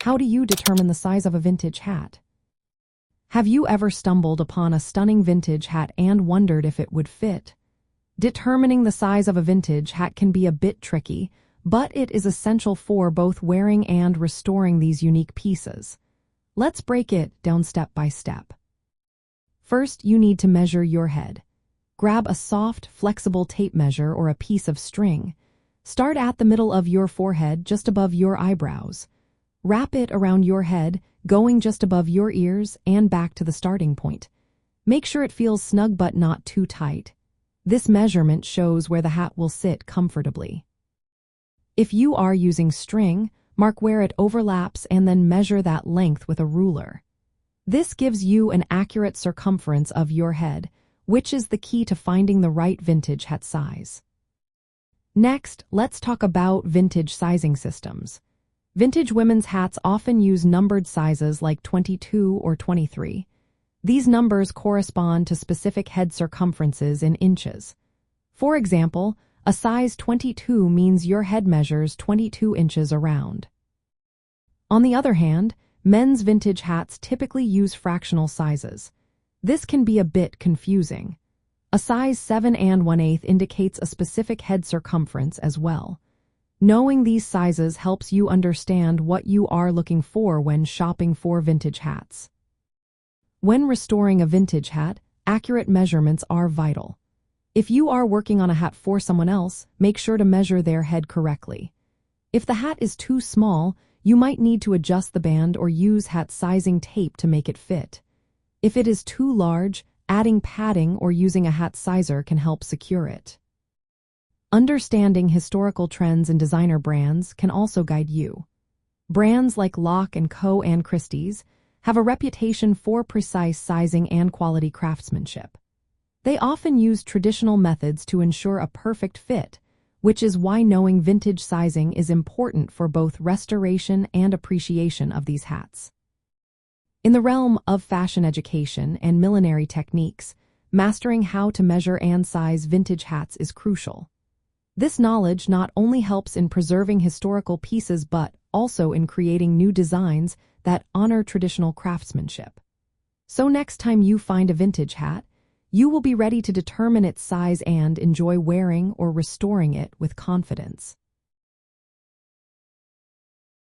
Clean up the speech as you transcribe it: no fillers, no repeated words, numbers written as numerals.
How do you determine the size of a vintage hat? Have you ever stumbled upon a stunning vintage hat and wondered if it would fit? Determining the size of a vintage hat can be a bit tricky, but it is essential for both wearing and restoring these unique pieces. Let's break it down step by step. First, you need to measure your head. Grab a soft, flexible tape measure or a piece of string. Start at the middle of your forehead, just above your eyebrows. Wrap it around your head, going just above your ears and back to the starting point. Make sure it feels snug but not too tight. This measurement shows where the hat will sit comfortably. If you are using string, mark where it overlaps and then measure that length with a ruler. This gives you an accurate circumference of your head, which is the key to finding the right vintage hat size. Next, let's talk about vintage sizing systems. Vintage women's hats often use numbered sizes like 22 or 23. These numbers correspond to specific head circumferences in inches. For example, a size 22 means your head measures 22 inches around. On the other hand, men's vintage hats typically use fractional sizes. This can be a bit confusing. A size 7 1/8 indicates a specific head circumference as well. Knowing these sizes helps you understand what you are looking for when shopping for vintage hats. When restoring a vintage hat, accurate measurements are vital. If you are working on a hat for someone else, make sure to measure their head correctly. If the hat is too small, you might need to adjust the band or use hat sizing tape to make it fit. If it is too large, adding padding or using a hat sizer can help secure it. Understanding historical trends in designer brands can also guide you. Brands like Lock & Co. and Christie's have a reputation for precise sizing and quality craftsmanship. They often use traditional methods to ensure a perfect fit, which is why knowing vintage sizing is important for both restoration and appreciation of these hats. In the realm of fashion education and millinery techniques, mastering how to measure and size vintage hats is crucial. This knowledge not only helps in preserving historical pieces but also in creating new designs that honor traditional craftsmanship. So next time you find a vintage hat, you will be ready to determine its size and enjoy wearing or restoring it with confidence.